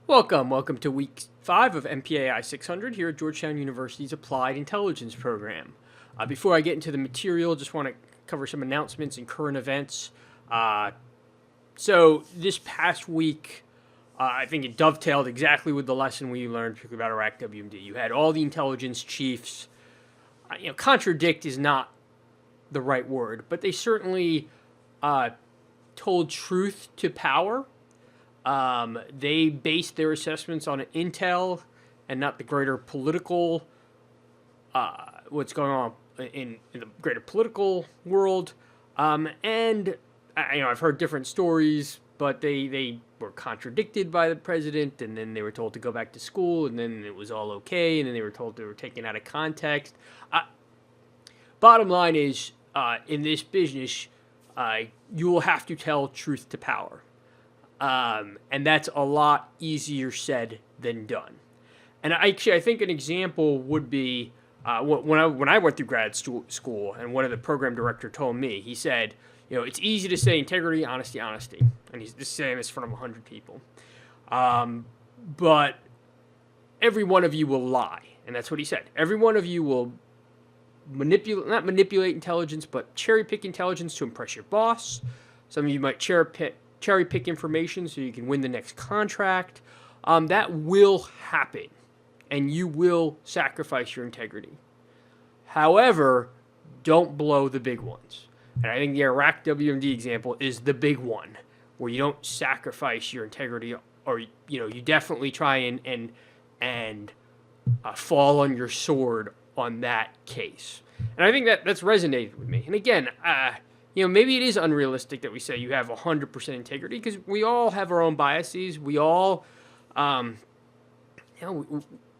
Welcome to week 5 of MPAI 600 here at Georgetown University's Applied Intelligence Program. Before I get into the material, just want to cover some announcements and current events. So this past week, I think it dovetailed exactly with the lesson we learned, particularly about Iraq WMD. You had all the intelligence chiefs. Contradict is not the right word, but they certainly told truth to power. They based their assessments on intel and not the greater political, what's going on in the greater political world. And I've heard different stories, but they were contradicted by the president, and then they were told to go back to school, and then it was all okay, and then they were told they were taken out of context. Bottom line is, in this business, you will have to tell truth to power. And that's a lot easier said than done. And I think an example would be when I went through grad school, and one of the program director told me, he said, it's easy to say integrity, honesty, and he's saying this in front of 100 people, but every one of you will lie, and that's what he said. Every one of you will not manipulate intelligence, but cherry pick intelligence to impress your boss. Some of you might cherry pick information so you can win the next contract. That will happen, and you will sacrifice your integrity. However, don't blow the big ones. And I think the Iraq WMD example is the big one, where you don't sacrifice your integrity, or you definitely try and fall on your sword on that case. And I think that's resonated with me. And again, maybe it is unrealistic that we say you have 100% integrity, because we all have our own biases. We all,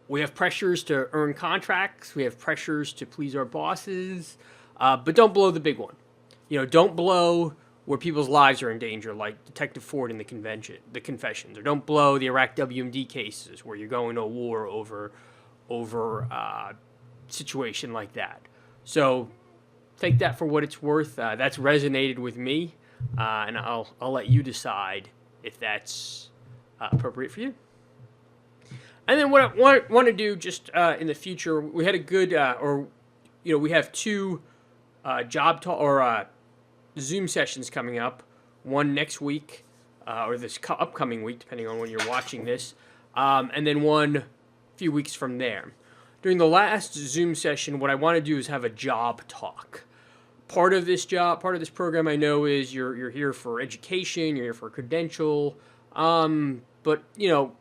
we have pressures to earn contracts. We have pressures to please our bosses. But don't blow the big one. Don't blow where people's lives are in danger, like Detective Ford in the confessions, or don't blow the Iraq WMD cases where you're going to a war over a situation like that. So take that for what it's worth. That's resonated with me, and I'll let you decide if that's appropriate for you. And then what I want to do just in the future, we had a good, we have two job talk or Zoom sessions coming up. One next week, or this upcoming week, depending on when you're watching this, and then one a few weeks from there. During the last Zoom session, what I want to do is have a job talk. Part of this program, I know, is you're here for education, you're here for a credential, but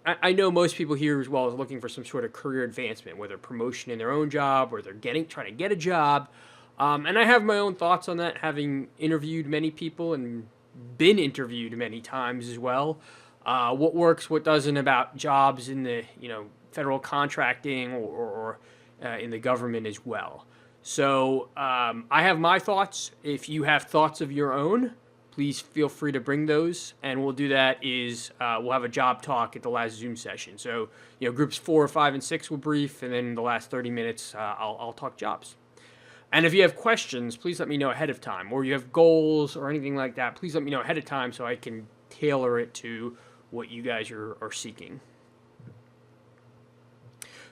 I know most people here as well is looking for some sort of career advancement, whether promotion in their own job or they're trying to get a job. And I have my own thoughts on that, having interviewed many people and been interviewed many times as well. What works, what doesn't about jobs in the federal contracting or in the government as well. So I have my thoughts. If you have thoughts of your own, please feel free to bring those, and we'll do that. We'll have a job talk at the last Zoom session. So groups 4, 5, and 6 will brief, and then the last 30 minutes I'll talk jobs. And if you have questions, please let me know ahead of time, or you have goals or anything like that, please let me know ahead of time so I can tailor it to what you guys are seeking.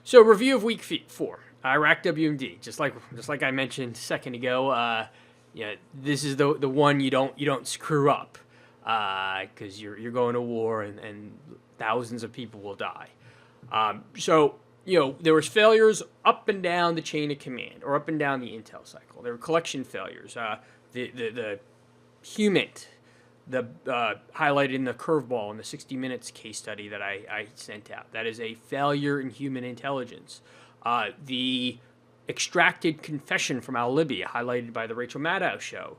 So review of week 4, Iraq WMD. Just like I mentioned a second ago, this is the one you don't screw up, because you're going to war and thousands of people will die. So there was failures up and down the chain of command, or up and down the intel cycle. There were collection failures. The HUMINT, highlighted in the curveball in the 60 Minutes case study that I sent out. That is a failure in human intelligence. The extracted confession from al-Libya, highlighted by the Rachel Maddow show.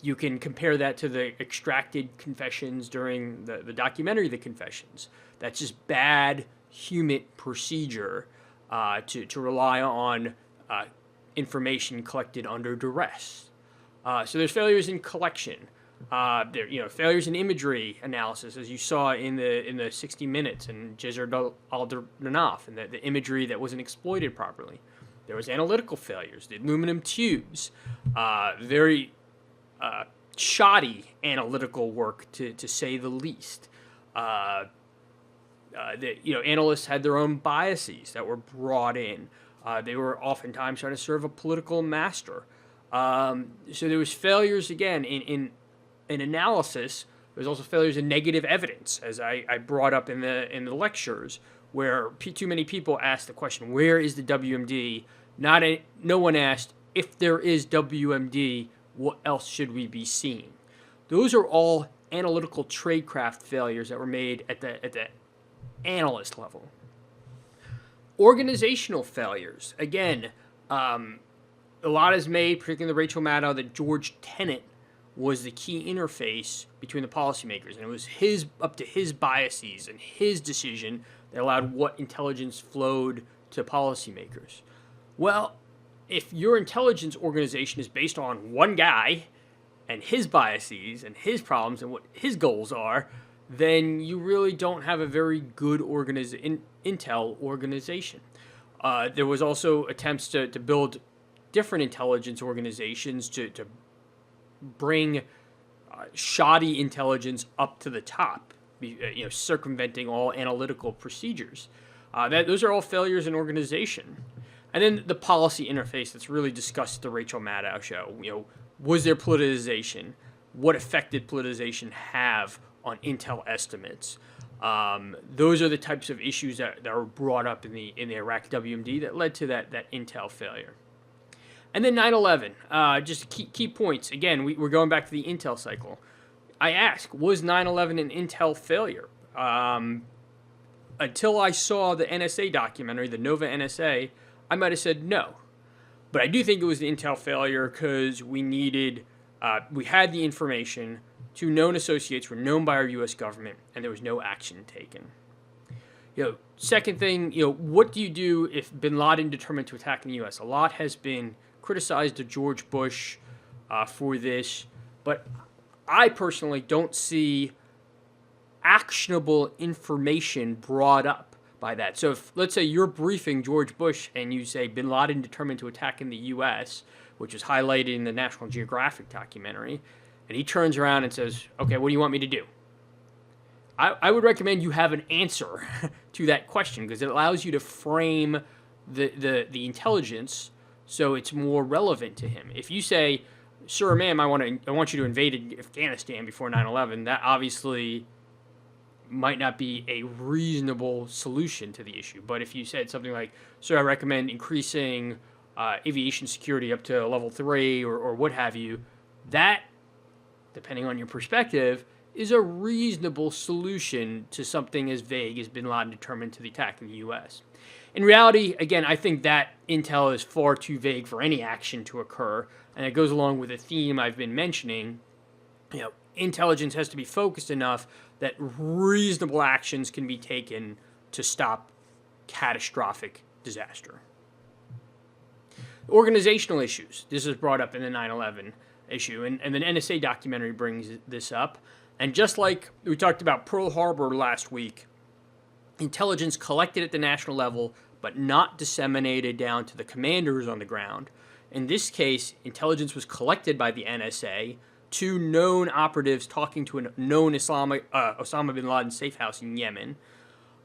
You can compare that to the extracted confessions during the documentary, The Confessions. That's just bad human procedure to rely on information collected under duress. So there's failures in collection. Failures in imagery analysis, as you saw in the 60 Minutes and Jezzer al-Darnaf, and the imagery that wasn't exploited properly. There was analytical failures, the aluminum tubes, very shoddy analytical work to say the least. Analysts had their own biases that were brought in. They were oftentimes trying to serve a political master. So there was failures again in analysis. There's also failures in negative evidence, as I brought up in the lectures, where too many people asked the question, "Where is the WMD?" No one asked, if there is WMD, what else should we be seeing? Those are all analytical tradecraft failures that were made at the analyst level. Organizational failures. Again, a lot is made, particularly the Rachel Maddow, that George Tenet was the key interface between the policymakers, and it was up to his biases and his decision that allowed what intelligence flowed to policymakers. Well, if your intelligence organization is based on one guy and his biases and his problems and what his goals are, then you really don't have a very good intel organization. There was also attempts to build different intelligence organizations to bring shoddy intelligence up to the top, circumventing all analytical procedures. Those are all failures in organization. And then the policy interface that's really discussed at the Rachel Maddow show. Was there politicization? What effect did politicization have on intel estimates? Those are the types of issues that were brought up in the Iraq WMD that led to that intel failure. And then 9/11, just key points. Again, we're going back to the intel cycle. I ask, was 9/11 an intel failure? Until I saw the NSA documentary, the Nova NSA, I might have said no. But I do think it was an intel failure because we had the information, two known associates were known by our U.S. government, and there was no action taken. Second thing, what do you do if bin Laden determined to attack in the U.S.? A lot has been criticized of George Bush for this, but I personally don't see actionable information brought up by that. So if, let's say, you're briefing George Bush and you say bin Laden determined to attack in the U.S., which is highlighted in the National Geographic documentary, and he turns around and says, okay, what do you want me to do? I would recommend you have an answer to that question, because it allows you to frame the intelligence so it's more relevant to him. If you say, sir or ma'am, I want you to invade Afghanistan before 9/11, that obviously might not be a reasonable solution to the issue. But if you said something like, sir, I recommend increasing aviation security up to level 3 or what have you, that, depending on your perspective, is a reasonable solution to something as vague as bin Laden determined to the attack in the U.S. In reality, again, I think that intel is far too vague for any action to occur, and it goes along with a theme I've been mentioning. Intelligence has to be focused enough that reasonable actions can be taken to stop catastrophic disaster. Organizational issues. This is brought up in the 9/11 issue, and the NSA documentary brings this up. And just like we talked about Pearl Harbor last week, intelligence collected at the national level but not disseminated down to the commanders on the ground. In this case, intelligence was collected by the NSA, two known operatives talking to a known Osama bin Laden safe house in Yemen,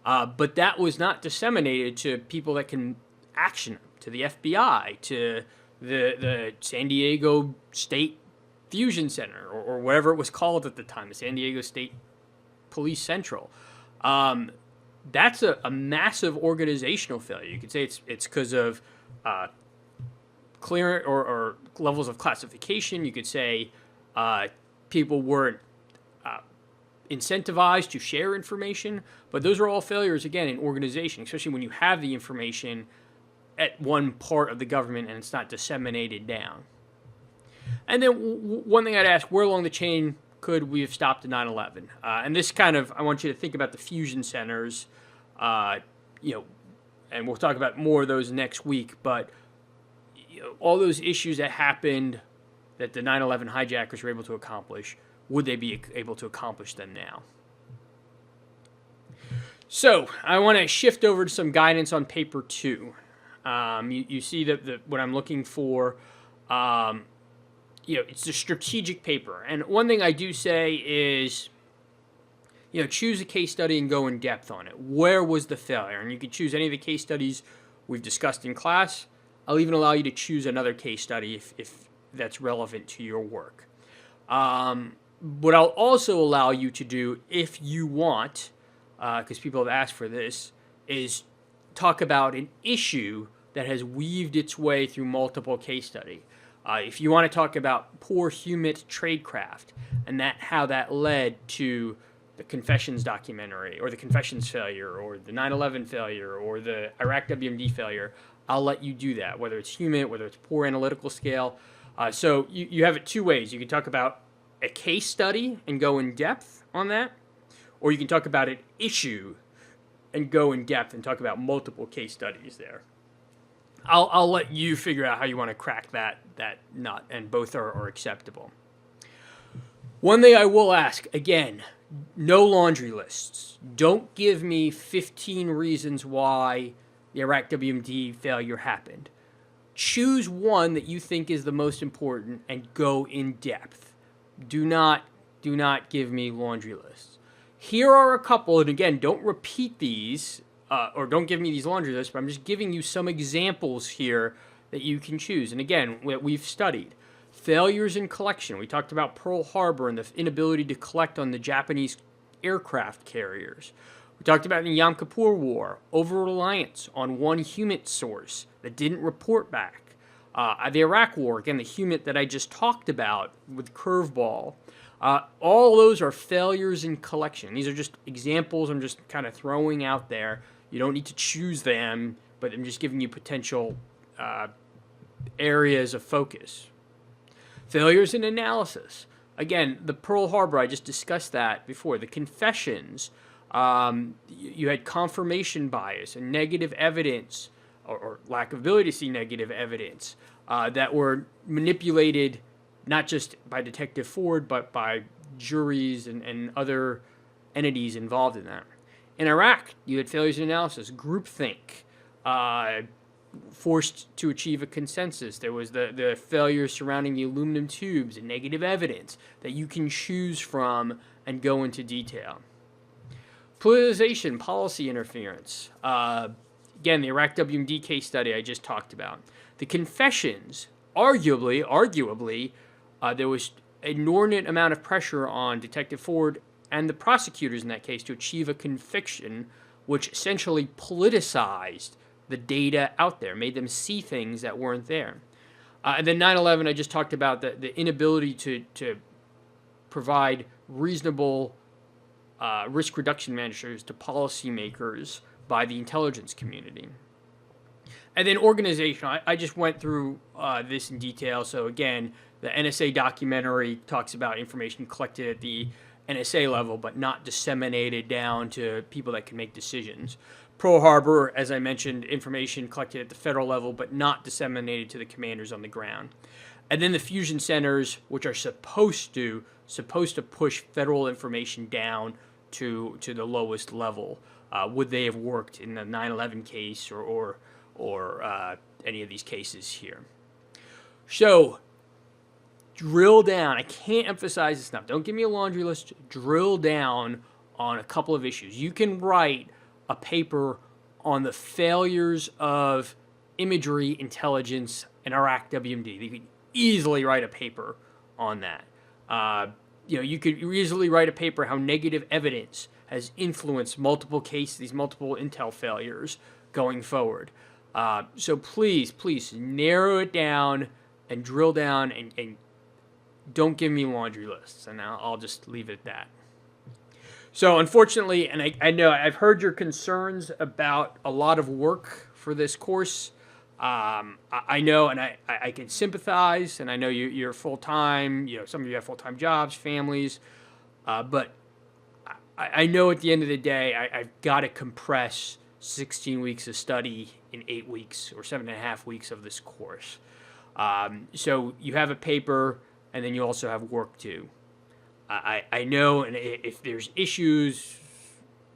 but that was not disseminated to people that can action them, to the FBI, to the San Diego State Fusion Center, or whatever it was called at the time, the San Diego State Police Central. That's a massive organizational failure. You could say it's because of clear or levels of classification. You could say people weren't incentivized to share information, but those are all failures, again, in organization, especially when you have the information at one part of the government and it's not disseminated down. And then one thing I'd ask, where along the chain could we have stopped the 9/11? And this kind of, I want you to think about the fusion centers, and we'll talk about more of those next week, but all those issues that happened that the 9/11 hijackers were able to accomplish, would they be able to accomplish them now? So I want to shift over to some guidance on paper 2. You see that what I'm looking for, it's a strategic paper. And one thing I do say is, choose a case study and go in depth on it. Where was the failure? And you can choose any of the case studies we've discussed in class. I'll even allow you to choose another case study if that's relevant to your work. What I'll also allow you to do, if you want, because people have asked for this, is talk about an issue that has weaved its way through multiple case study. If you want to talk about poor human tradecraft and how that led to the Confessions documentary, or the Confessions failure, or the 9/11 failure, or the Iraq WMD failure, I'll let you do that, whether it's human, whether it's poor analytical scale. So you have it two ways. You can talk about a case study and go in depth on that, or you can talk about an issue and go in depth and talk about multiple case studies there. I'll let you figure out how you want to crack that nut, and both are acceptable. One thing I will ask, again, no laundry lists. Don't give me 15 reasons why the Iraq WMD failure happened. Choose one that you think is the most important and go in depth. Do not give me laundry lists. Here are a couple, and again, don't repeat these, or don't give me these laundry lists, but I'm just giving you some examples here that you can choose. And again, we've studied failures in collection. We talked about Pearl Harbor and the inability to collect on the Japanese aircraft carriers. We talked about in the Yom Kippur War, over-reliance on one HUMINT source that didn't report back. The Iraq War, again, the HUMINT that I just talked about with Curveball. All those are failures in collection. These are just examples I'm just kind of throwing out there. You don't need to choose them, but I'm just giving you potential areas of focus. Failures in analysis. Again, the Pearl Harbor, I just discussed that before. The Confessions, you had confirmation bias and negative evidence, or lack of ability to see negative evidence, that were manipulated not just by Detective Ford, but by juries and other entities involved in that. In Iraq, you had failures in analysis, groupthink, forced to achieve a consensus. There was the failures surrounding the aluminum tubes and negative evidence that you can choose from and go into detail. Politicization, policy interference. Again, the Iraq WMD case study I just talked about. The Confessions, arguably, there was an inordinate amount of pressure on Detective Ford and the prosecutors in that case to achieve a conviction, which essentially politicized the data out there, made them see things that weren't there. And then 9/11, I just talked about the inability to provide reasonable risk reduction measures to policymakers by the intelligence community. And then organization, I just went through this in detail. So again, the NSA documentary talks about information collected at the NSA level, but not disseminated down to people that can make decisions. Pearl Harbor, as I mentioned, information collected at the federal level, but not disseminated to the commanders on the ground. And then the fusion centers, which are supposed to push federal information down to the lowest level. Would they have worked in the 9/11 case or any of these cases here? So drill down. I can't emphasize this enough. Don't give me a laundry list. Drill down on a couple of issues. You can write a paper on the failures of imagery intelligence in Iraq WMD. You could easily write a paper on that. You could easily write a paper how negative evidence has influenced multiple cases, these multiple intel failures going forward. So please narrow it down and drill down and don't give me laundry lists. And I'll just leave it at that. So unfortunately, and I know I've heard your concerns about a lot of work for this course. I know, and I can sympathize, and I know you're full-time, some of you have full-time jobs, families, but I know at the end of the day, I've got to compress 16 weeks of study in 8 weeks or 7.5 weeks of this course. So you have a paper, and then you also have work too. I know, and if there's issues,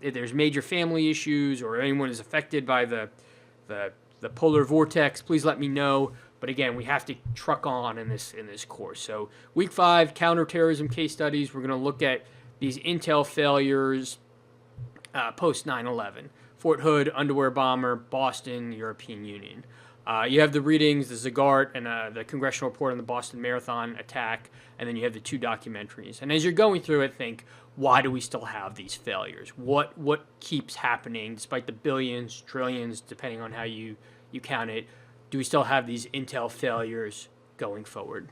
if there's major family issues, or anyone is affected by the polar vortex, please let me know. But again, we have to truck on in this course. So week 5, counterterrorism case studies. We're going to look at these intel failures post 9/11. Fort Hood, underwear bomber, Boston, European Union. You have the readings, the Zagart, and the congressional report on the Boston Marathon attack, and then you have the 2 documentaries. And as you're going through it, think, why do we still have these failures? What keeps happening, despite the billions, trillions, depending on how you count it? Do we still have these intel failures going forward?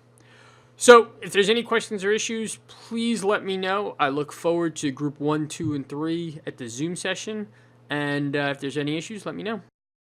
So, if there's any questions or issues, please let me know. I look forward to group 1, 2, and 3 at the Zoom session. And if there's any issues, let me know.